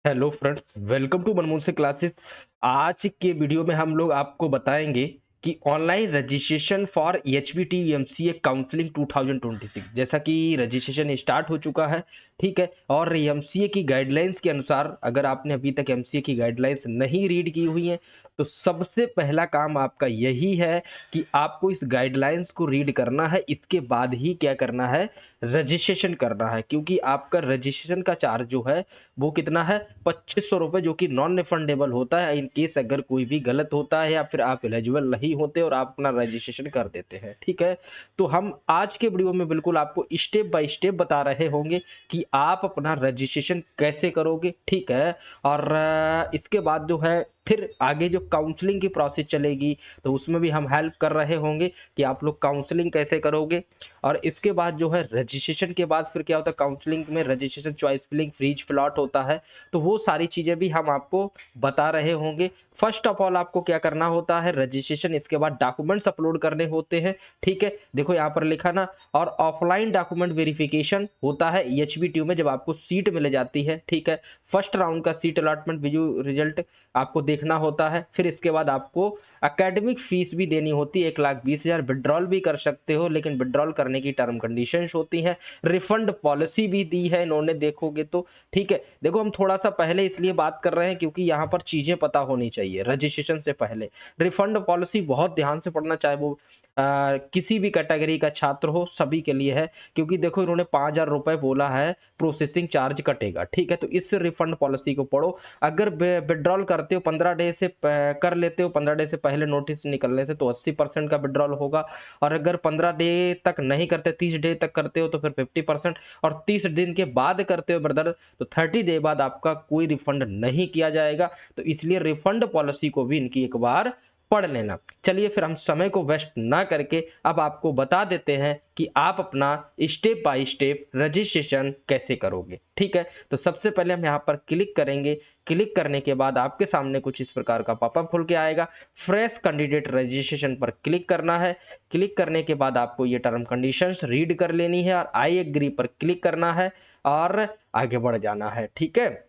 Hello friends, welcome to Manmohan से classes. आज के वीडियो में हम लोग आपको बताएंगे कि online registration for HBT MCA counselling 2026 जैसा कि रजिस्ट्रेशन स्टार्ट हो चुका है। ठीक है, और एमसीए की गाइडलाइंस के अनुसार अगर आपने अभी तक एमसीए की गाइडलाइंस नहीं रीड की हुई है तो सबसे पहला काम आपका यही है कि आपको इस गाइडलाइंस को रीड करना है। इसके बाद ही क्या करना है, रजिस्ट्रेशन करना है, क्योंकि आपका रजिस्ट्रेशन का चार्ज जो है वो कितना है, 2500 रुपये, जो कि नॉन रिफंडेबल होता है इन केस अगर कोई भी गलत होता है या फिर आप एलिजिबल नहीं होते और आप अपना रजिस्ट्रेशन कर देते हैं। ठीक है, तो हम आज के वीडियो में बिल्कुल आपको स्टेप बाय स्टेप बता रहे होंगे कि आप अपना रजिस्ट्रेशन कैसे करोगे। ठीक है, और इसके बाद जो है फिर आगे जो काउंसलिंग की प्रोसेस चलेगी तो उसमें भी हम हेल्प कर रहे होंगे कि आप लोग काउंसलिंग कैसे करोगे। और इसके बाद जो है रजिस्ट्रेशन के बाद फिर क्या होता है, काउंसलिंग में रजिस्ट्रेशन, चॉइस फिलिंग, फ्रीज फिलआउट होता है, तो वो सारी चीज़ें भी हम आपको बता रहे होंगे। फर्स्ट ऑफ ऑल आपको क्या करना होता है, रजिस्ट्रेशन, इसके बाद डॉक्यूमेंट्स अपलोड करने होते हैं। ठीक है, देखो यहाँ पर लिखा ना, और ऑफलाइन डॉक्यूमेंट वेरिफिकेशन होता है एचबीटी में जब आपको सीट मिल जाती है। ठीक है, फर्स्ट राउंड का सीट अलॉटमेंट वीडियो रिजल्ट आपको देखना होता है। फिर इसके बाद आपको एकेडमिक फीस भी देनी होती है, 1,20,000। विड्रॉल भी कर सकते हो, लेकिन विड्रॉल करने की टर्म कंडीशंस होती हैं। रिफंड पॉलिसी भी दी है इन्होंने, देखोगे तो। ठीक है, देखो हम थोड़ा सा पहले इसलिए बात कर रहे हैं क्योंकि यहाँ पर चीज़ें पता होनी चाहिए रजिस्ट्रेशन से पहले। रिफंड पॉलिसी बहुत ध्यान से पढ़ना, चाहे वो किसी भी कैटेगरी का छात्र हो, सभी के लिए है। क्योंकि देखो इन्होंने 5,000 रुपये बोला है प्रोसेसिंग चार्ज कटेगा। ठीक है, तो इस रिफंड पॉलिसी को पढ़ो। अगर विड्रॉल करते हो 15 डे से कर लेते हो, 15 डे से पहले नोटिस निकलने से, तो 80% का विड्रॉल होगा। और अगर 15 डे तक नहीं करते, 30 डे तक करते हो तो फिर 50%। और 30 दिन के बाद करते हो ब्रदर तो 30 डे बाद आपका कोई रिफंड नहीं किया जाएगा। तो इसलिए रिफंड पॉलिसी को भी इनकी एक बार पढ़ लेना। चलिए फिर हम समय को वेस्ट ना करके अब आपको बता देते हैं कि आप अपना स्टेप बाय स्टेप रजिस्ट्रेशन कैसे करोगे। ठीक है, तो सबसे पहले हम यहाँ पर क्लिक करेंगे। क्लिक करने के बाद आपके सामने कुछ इस प्रकार का पॉपअप खुल के आएगा। फ्रेश कैंडिडेट रजिस्ट्रेशन पर क्लिक करना है। क्लिक करने के बाद आपको ये टर्म कंडीशंस रीड कर लेनी है और आई एग्री पर क्लिक करना है और आगे बढ़ जाना है। ठीक है,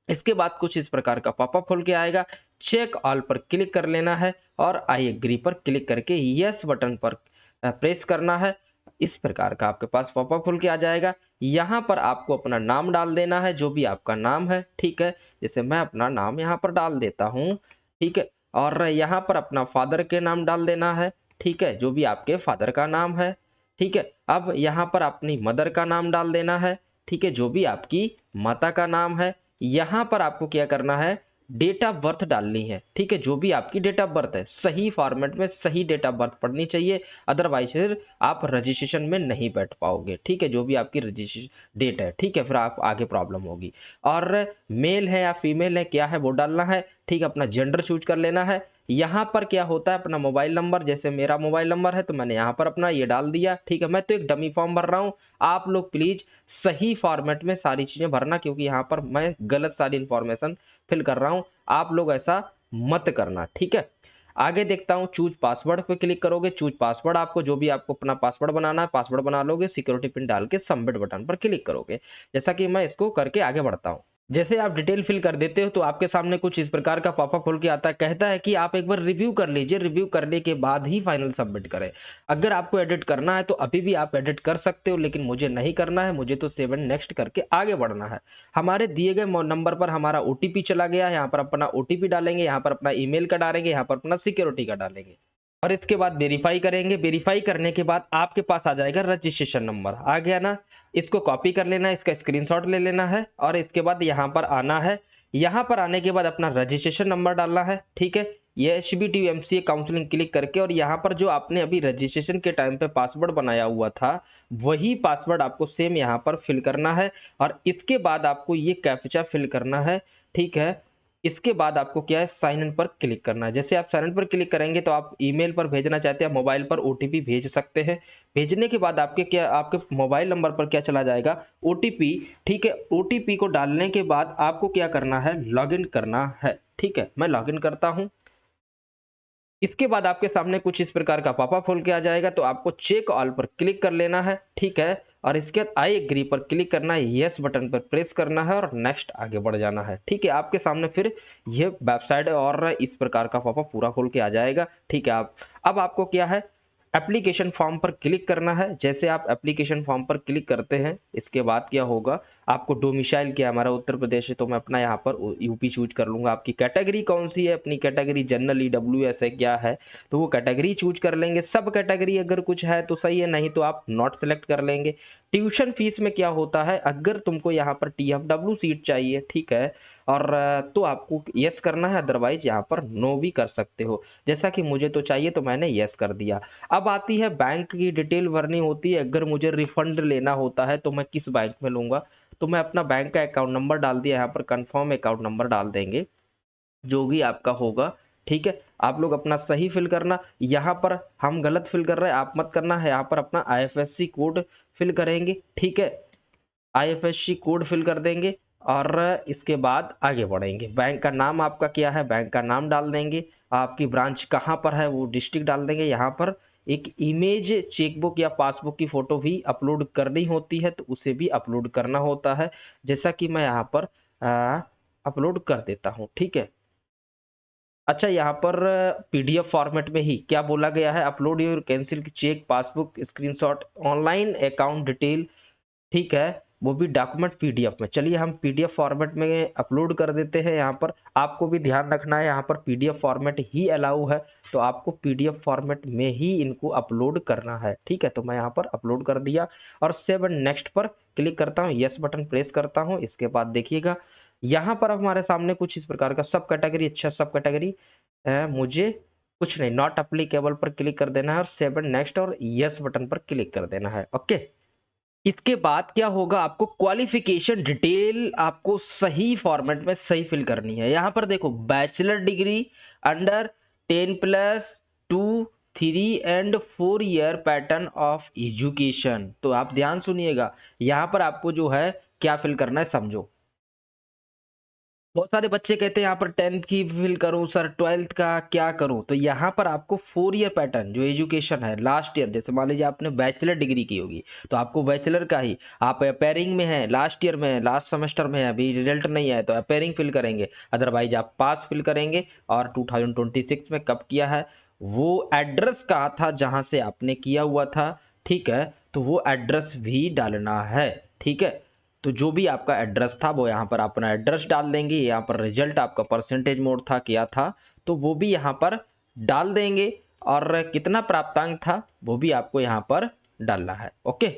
इसके बाद कुछ इस प्रकार का पॉपअप खुल के आएगा। चेक ऑल पर क्लिक कर लेना है और आई एग्री पर क्लिक करके यस बटन पर प्रेस करना है। इस प्रकार का आपके पास पॉपअप खुल के आ जाएगा। यहाँ पर आपको अपना नाम डाल देना है, जो भी आपका नाम है। ठीक है, जैसे मैं अपना नाम यहाँ पर डाल देता हूँ। ठीक है, और यहाँ पर अपना फादर के नाम डाल देना है। ठीक है, जो भी आपके फादर का नाम है। ठीक है, अब यहाँ पर अपनी मदर का नाम डाल देना है। ठीक है, जो भी आपकी माता का नाम है। यहाँ पर आपको क्या करना है, डेट ऑफ बर्थ डालनी है। ठीक है, जो भी आपकी डेट ऑफ बर्थ है, सही फॉर्मेट में सही डेट ऑफ बर्थ पढ़नी चाहिए, अदरवाइज फिर आप रजिस्ट्रेशन में नहीं बैठ पाओगे। ठीक है, जो भी आपकी रजिस्ट्रेशन डेट है, ठीक है, फिर आप आगे प्रॉब्लम होगी। और मेल है या फीमेल है, क्या है वो डालना है। ठीक है, अपना जेंडर चूज कर लेना है। यहाँ पर क्या होता है, अपना मोबाइल नंबर, जैसे मेरा मोबाइल नंबर है तो मैंने यहाँ पर अपना ये डाल दिया। ठीक है, मैं तो एक डमी फॉर्म भर रहा हूँ, आप लोग प्लीज सही फॉर्मेट में सारी चीजें भरना, क्योंकि यहाँ पर मैं गलत सारी इंफॉर्मेशन फिल कर रहा हूं, आप लोग ऐसा मत करना। ठीक है, आगे देखता हूं, चूज पासवर्ड पे क्लिक करोगे। चूज पासवर्ड, आपको जो भी आपको अपना पासवर्ड बनाना है पासवर्ड बना लोगे। सिक्योरिटी पिन डाल के सबमिट बटन पर क्लिक करोगे, जैसा कि मैं इसको करके आगे बढ़ता हूं। जैसे आप डिटेल फिल कर देते हो तो आपके सामने कुछ इस प्रकार का पॉपअप खुल के आता है, कहता है कि आप एक बार रिव्यू कर लीजिए, रिव्यू करने के बाद ही फाइनल सबमिट करें। अगर आपको एडिट करना है तो अभी भी आप एडिट कर सकते हो, लेकिन मुझे नहीं करना है, मुझे तो 7 नेक्स्ट करके आगे बढ़ना है। हमारे दिए गए नंबर पर हमारा ओटीपी चला गया, यहाँ पर अपना ओटीपी डालेंगे, यहाँ पर अपना ईमेल का डालेंगे, यहाँ पर अपना सिक्योरिटी का डालेंगे और इसके बाद वेरीफाई करेंगे। वेरीफाई करने के बाद आपके पास आ जाएगा रजिस्ट्रेशन नंबर, आ गया ना, इसको कॉपी कर लेना है, इसका स्क्रीनशॉट ले लेना है और इसके बाद यहाँ पर आना है। यहाँ पर आने के बाद अपना रजिस्ट्रेशन नंबर डालना है। ठीक है, ये एचबीटी एमसीए काउंसलिंग क्लिक करके, और यहाँ पर जो आपने अभी रजिस्ट्रेशन के टाइम पे पासवर्ड बनाया हुआ था वही पासवर्ड आपको सेम यहाँ पर फिल करना है और इसके बाद आपको ये कैप्चा फिल करना है। ठीक है, इसके बाद आपको क्या है, साइन इन पर क्लिक करना है। जैसे आप साइन इन पर क्लिक करेंगे तो आप ईमेल पर भेजना चाहते हैं, आप मोबाइल पर ओटीपी भेज सकते हैं। भेजने के बाद आपके मोबाइल नंबर पर क्या चला जाएगा, ओटीपी। ठीक है, ओटीपी को डालने के बाद आपको क्या करना है, लॉगिन करना है। ठीक है, मैं लॉगिन करता हूं। इसके बाद आपके सामने कुछ इस प्रकार का पॉपअप खोल के आ जाएगा, तो आपको चेक ऑल पर क्लिक कर लेना है। ठीक है, और इसके बाद आई एग्री पर क्लिक करना है, यस बटन पर प्रेस करना है और नेक्स्ट आगे बढ़ जाना है। ठीक है, आपके सामने फिर ये वेबसाइट और इस प्रकार का पॉपअप पूरा खोल के आ जाएगा। ठीक है, अब आपको क्या है, एप्लीकेशन फॉर्म पर क्लिक करना है। जैसे आप एप्लीकेशन फॉर्म पर क्लिक करते हैं, इसके बाद क्या होगा, आपको डोमिसाइल क्या, हमारा उत्तर प्रदेश है तो मैं अपना यहाँ पर यूपी चूज कर लूँगा। आपकी कैटेगरी कौन सी है, अपनी कैटेगरी जनरल EWS है क्या है, तो वो कैटेगरी चूज कर लेंगे। सब कैटेगरी अगर कुछ है तो सही है, नहीं तो आप नॉट सेलेक्ट कर लेंगे। ट्यूशन फीस में क्या होता है, अगर तुमको यहाँ पर TFW सीट चाहिए, ठीक है, और तो आपको यस करना है, अदरवाइज यहाँ पर नो भी कर सकते हो। जैसा कि मुझे तो चाहिए तो मैंने यस कर दिया। अब आती है बैंक की डिटेल भरनी होती है। अगर मुझे रिफंड लेना होता है तो मैं किस बैंक में लूँगा, तो मैं अपना बैंक का अकाउंट नंबर डाल दिया, यहाँ पर कंफर्म अकाउंट नंबर डाल देंगे जो भी आपका होगा। ठीक है, आप लोग अपना सही फिल करना। यहाँ पर हम गलत फिल कर रहे हैं, आप मत करना है। यहाँ पर अपना IFSC कोड फिल करेंगे। ठीक है, IFSC कोड फिल कर देंगे और इसके बाद आगे बढ़ेंगे। बैंक का नाम आपका क्या है, बैंक का नाम डाल देंगे। आपकी ब्रांच कहाँ पर है वो डिस्ट्रिक्ट डाल देंगे। यहाँ पर एक इमेज चेकबुक या पासबुक की फ़ोटो भी अपलोड करनी होती है, तो उसे भी अपलोड करना होता है, जैसा कि मैं यहाँ पर अपलोड कर देता हूँ। ठीक है, अच्छा, यहाँ पर PDF फॉर्मेट में ही क्या बोला गया है, upload your cancel cheque passbook screenshot online account detail. ठीक है, वो भी डॉक्यूमेंट PDF में। चलिए हम PDF फॉर्मेट में अपलोड कर देते हैं। यहाँ पर आपको भी ध्यान रखना है, यहाँ पर PDF फॉर्मेट ही अलाउ है, तो आपको PDF फॉर्मेट में ही इनको अपलोड करना है। ठीक है, तो मैं यहाँ पर अपलोड कर दिया और सेव एंड नेक्स्ट पर क्लिक करता हूँ, यस बटन प्रेस करता हूँ। इसके बाद देखिएगा यहाँ पर हमारे सामने कुछ इस प्रकार का सब कैटेगरी। अच्छा, सब कैटेगरी मुझे कुछ नहीं, नॉट अप्लीकेबल पर क्लिक कर देना है और सेव एंड नेक्स्ट और यस बटन पर क्लिक कर देना है। ओके, इसके बाद क्या होगा, आपको क्वालिफिकेशन डिटेल आपको सही फॉर्मेट में सही फिल करनी है। यहाँ पर देखो, bachelor degree under 10+2 3 and 4 year pattern of education. तो आप ध्यान सुनिएगा, यहाँ पर आपको जो है क्या फिल करना है समझो। बहुत सारे बच्चे कहते हैं यहाँ पर 10th की फिल करूं सर, 12th का क्या करूं, तो यहाँ पर आपको 4 ईयर पैटर्न जो एजुकेशन है लास्ट ईयर, जैसे मान लीजिए आपने बैचलर डिग्री की होगी तो आपको बैचलर का ही, आप अपेयरिंग में है, लास्ट ईयर में है, लास्ट सेमेस्टर में है, अभी रिजल्ट नहीं आया तो अपेयरिंग फिल करेंगे, अदरवाइज आप पास फिल करेंगे। और 2026 में कब किया है, वो एड्रेस कहा था जहाँ से आपने किया हुआ था। ठीक है, तो वो एड्रेस भी डालना है। ठीक है, तो जो भी आपका एड्रेस था वो यहाँ पर अपना एड्रेस डाल देंगे। यहाँ पर रिजल्ट आपका परसेंटेज मोड था क्या था, तो वो भी यहाँ पर डाल देंगे और कितना प्राप्तांक था वो भी आपको यहाँ पर डालना है। ओके,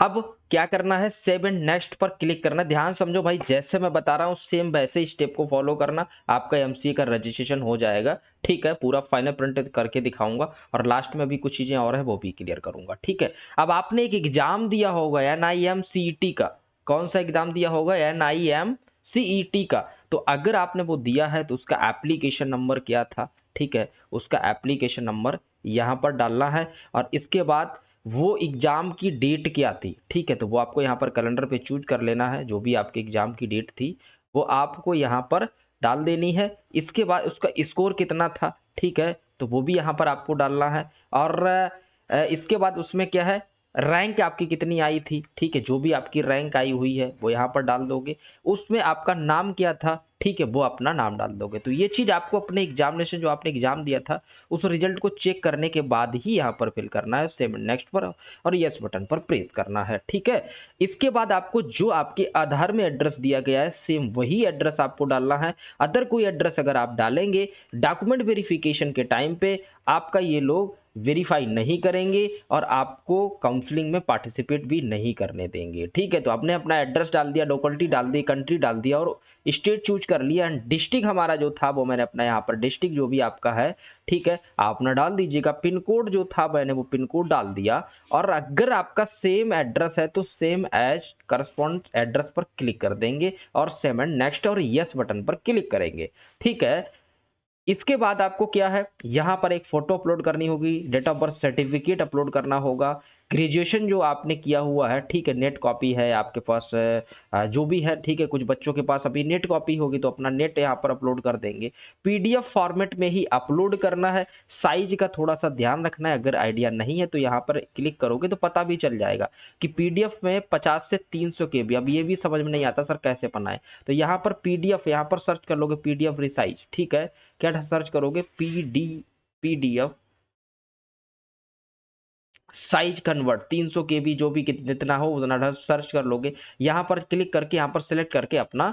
अब क्या करना है, सेव एंड नेक्स्ट पर क्लिक करना। ध्यान समझो भाई, जैसे मैं बता रहा हूँ सेम वैसे ही स्टेप को फॉलो करना, आपका MCA का रजिस्ट्रेशन हो जाएगा। ठीक है, पूरा फाइनल प्रिंट करके दिखाऊंगा और लास्ट में भी कुछ चीजें और है वो भी क्लियर करूंगा। ठीक है, अब आपने एक एग्जाम दिया होगा NIMCET का, कौन सा एग्जाम दिया होगा, NIMCET का। तो अगर आपने वो दिया है तो उसका एप्लीकेशन नंबर क्या था, ठीक है, उसका एप्लीकेशन नंबर यहाँ पर डालना है और इसके बाद वो एग्जाम की डेट क्या थी। ठीक है, तो वो आपको यहाँ पर कैलेंडर पे चूज कर लेना है, जो भी आपके एग्जाम की डेट थी वो आपको यहाँ पर डाल देनी है। इसके बाद उसका स्कोर कितना था, ठीक है, तो वो भी यहाँ पर आपको डालना है। और इसके बाद उसमें क्या है, रैंक आपकी कितनी आई थी। ठीक है, जो भी आपकी रैंक आई हुई है वो यहाँ पर डाल दोगे। उसमें आपका नाम क्या था, ठीक है, वो अपना नाम डाल दोगे। तो ये चीज़ आपको अपने एग्जामिनेशन जो आपने एग्जाम दिया था उस रिजल्ट को चेक करने के बाद ही यहाँ पर फिल करना है, सेव नेक्स्ट पर और यस बटन पर प्रेस करना है। ठीक है, इसके बाद आपको जो आपके आधार में एड्रेस दिया गया है सेम वही एड्रेस आपको डालना है। अदर कोई एड्रेस अगर आप डालेंगे डॉक्यूमेंट वेरिफिकेशन के टाइम पे आपका ये लोग वेरीफाई नहीं करेंगे और आपको काउंसलिंग में पार्टिसिपेट भी नहीं करने देंगे। ठीक है, तो आपने अपना एड्रेस डाल दिया, लोकेलिटी डाल दी, कंट्री डाल दिया और स्टेट चूज कर लिया। डिस्ट्रिक्ट हमारा जो था वो मैंने अपना यहाँ पर डिस्ट्रिक्ट जो भी आपका है, ठीक है, आप ना डाल दीजिएगा। पिन कोड जो था मैंने वो पिन कोड डाल दिया। और अगर आपका सेम एड्रेस है तो सेम एज करस्पॉन्ड एड्रेस पर क्लिक कर देंगे और सेव एंड नेक्स्ट और यस बटन पर क्लिक करेंगे। ठीक है, इसके बाद आपको क्या है, यहाँ पर एक फोटो अपलोड करनी होगी, date of birth certificate upload करना होगा, ग्रेजुएशन जो आपने किया हुआ है, ठीक है, नेट कॉपी है आपके पास, जो भी है, ठीक है, कुछ बच्चों के पास अभी नेट कॉपी होगी तो अपना नेट यहाँ पर अपलोड कर देंगे। पीडीएफ फॉर्मेट में ही अपलोड करना है, साइज का थोड़ा सा ध्यान रखना है, अगर आइडिया नहीं है तो यहाँ पर क्लिक करोगे तो पता भी चल जाएगा कि पीडीएफ में 50 से 300 KB। अब ये भी समझ में नहीं आता सर कैसे बनाए, तो यहाँ पर पीडीएफ, यहाँ पर सर्च कर लोगे पीडीएफ रिसाइज, ठीक है, क्या सर्च करोगे पीडीएफ साइज कन्वर्ट 300 KB, जो भी जितना हो उतना सर्च कर लोगे। यहाँ पर क्लिक करके यहाँ पर सिलेक्ट करके अपना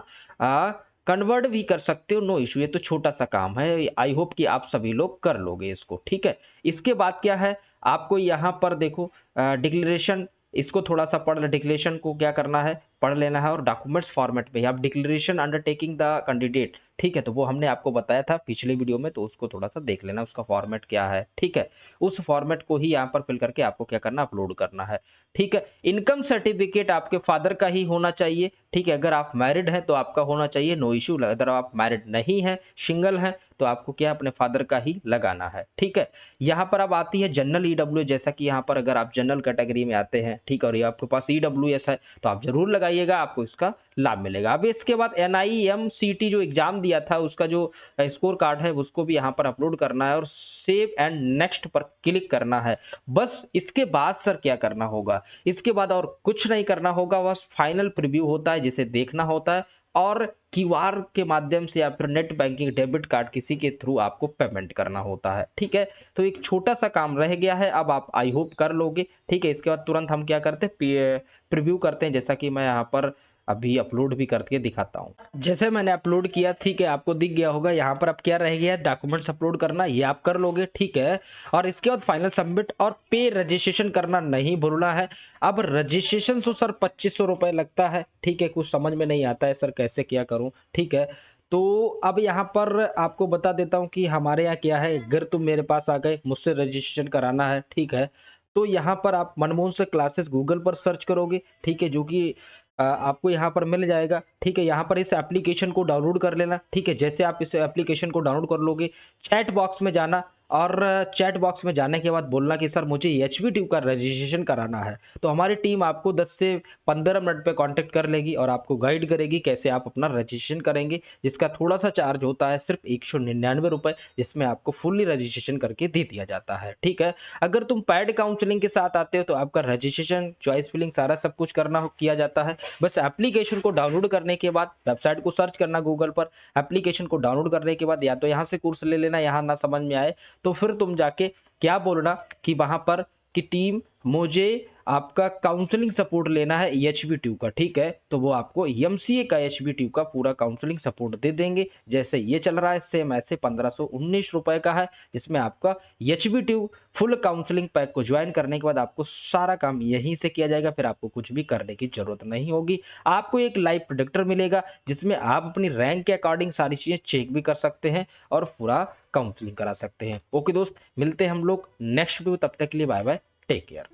कन्वर्ट भी कर सकते हो, नो इशू, ये तो छोटा सा काम है, आई होप कि आप सभी लोग कर लोगे इसको, ठीक है। इसके बाद क्या है, आपको यहाँ पर देखो डिक्लेरेशन, इसको थोड़ा सा पढ़ ले, डिक्लेरेशन को क्या करना है, पढ़ लेना है, और डॉक्यूमेंट्स फॉर्मेट में आप डिक्लेरेशन अंडरटेकिंग द कैंडिडेट, ठीक है, तो वो हमने आपको बताया था पिछले वीडियो में, तो उसको थोड़ा सा देख लेना, उसका फॉर्मेट क्या है, ठीक है। उस फॉर्मेट को ही यहाँ पर फिल करके आपको क्या करना, अपलोड करना है, ठीक है। इनकम सर्टिफिकेट आपके फादर का ही होना चाहिए, ठीक है, अगर आप मैरिड हैं तो आपका होना चाहिए, नो इशू। अगर आप मैरिड नहीं हैं, सिंगल हैं, तो आपको क्या अपने फादर का ही लगाना है, ठीक है। यहाँ पर अब आती है जनरल ईडब्ल्यू, जैसा कि यहाँ पर अगर आप जनरल कैटेगरी में आते हैं, ठीक है, और ये आपके पास ईडब्ल्यूएस है तो आप जरूर लगाइएगा, आपको इसका लाभ मिलेगा। अब इसके बाद NIMCT जो एग्जाम दिया था उसका जो स्कोर कार्ड है उसको भी यहाँ पर अपलोड करना है और सेव एंड नेक्स्ट पर क्लिक करना है। बस इसके बाद सर क्या करना होगा, इसके बाद और कुछ नहीं करना होगा, बस फाइनल प्रीव्यू होता है जिसे देखना होता है, और QR के माध्यम से या फिर नेट बैंकिंग डेबिट कार्ड किसी के थ्रू आपको पेमेंट करना होता है, ठीक है। तो एक छोटा सा काम रह गया है, अब आप आई होप कर लोगे, ठीक है। इसके बाद तुरंत हम क्या करते हैं, प्रीव्यू करते हैं, जैसा कि मैं यहाँ पर अभी अपलोड भी करके दिखाता हूँ। जैसे मैंने अपलोड किया, ठीक है, आपको दिख गया होगा। यहाँ पर अब क्या रह गया है, डॉक्यूमेंट्स अपलोड करना, ये आप कर लोगे, ठीक है। और इसके बाद फाइनल सबमिट और पे रजिस्ट्रेशन करना नहीं भूलना है। अब रजिस्ट्रेशन तो सर 2500 रुपये लगता है, ठीक है, कुछ समझ में नहीं आता है सर कैसे क्या करूँ, ठीक है। तो अब यहाँ पर आपको बता देता हूँ कि हमारे यहाँ क्या है, अगर तुम मेरे पास आ गए, मुझसे रजिस्ट्रेशन कराना है, ठीक है, तो यहाँ पर आप मनमोहन से क्लासेस गूगल पर सर्च करोगे, ठीक है, जो कि आपको यहाँ पर मिल जाएगा, ठीक है। यहाँ पर इस एप्लीकेशन को डाउनलोड कर लेना, ठीक है। जैसे आप इस एप्लीकेशन को डाउनलोड कर लोगे, चैट बॉक्स में जाना, और चैट बॉक्स में जाने के बाद बोलना कि सर मुझे HBTU का रजिस्ट्रेशन कराना है, तो हमारी टीम आपको 10 से 15 मिनट पे कांटेक्ट कर लेगी और आपको गाइड करेगी कैसे आप अपना रजिस्ट्रेशन करेंगे, जिसका थोड़ा सा चार्ज होता है सिर्फ 199 रुपये, जिसमें आपको फुल्ली रजिस्ट्रेशन करके दे दिया जाता है, ठीक है। अगर तुम पैड काउंसलिंग के साथ आते हो तो आपका रजिस्ट्रेशन, चॉइस फिलिंग, सारा सब कुछ किया जाता है। बस एप्लीकेशन को डाउनलोड करने के बाद वेबसाइट को सर्च करना गूगल पर, एप्लीकेशन को डाउनलोड करने के बाद या तो यहाँ से कोर्स ले लेना, यहाँ ना समझ में आए तो फिर तुम जाके क्या बोलना कि वहां पर कि टीम मुझे आपका काउंसलिंग सपोर्ट लेना है HBTU का, ठीक है, तो वो आपको MCA का HBTU का पूरा काउंसलिंग सपोर्ट दे देंगे। जैसे ये चल रहा है सेम ऐसे 1519 रुपए का है, जिसमें आपका HBTU फुल काउंसलिंग पैक को ज्वाइन करने के बाद आपको सारा काम यहीं से किया जाएगा, फिर आपको कुछ भी करने की जरूरत नहीं होगी। आपको एक लाइव प्रेडिक्टर मिलेगा जिसमें आप अपनी रैंक के अकॉर्डिंग सारी चीजें चेक भी कर सकते हैं और पूरा काउंसलिंग करा सकते हैं। ओके दोस्त, मिलते हैं हम लोग नेक्स्ट वीडियो, तब तक के लिए बाय बाय, टेक केयर।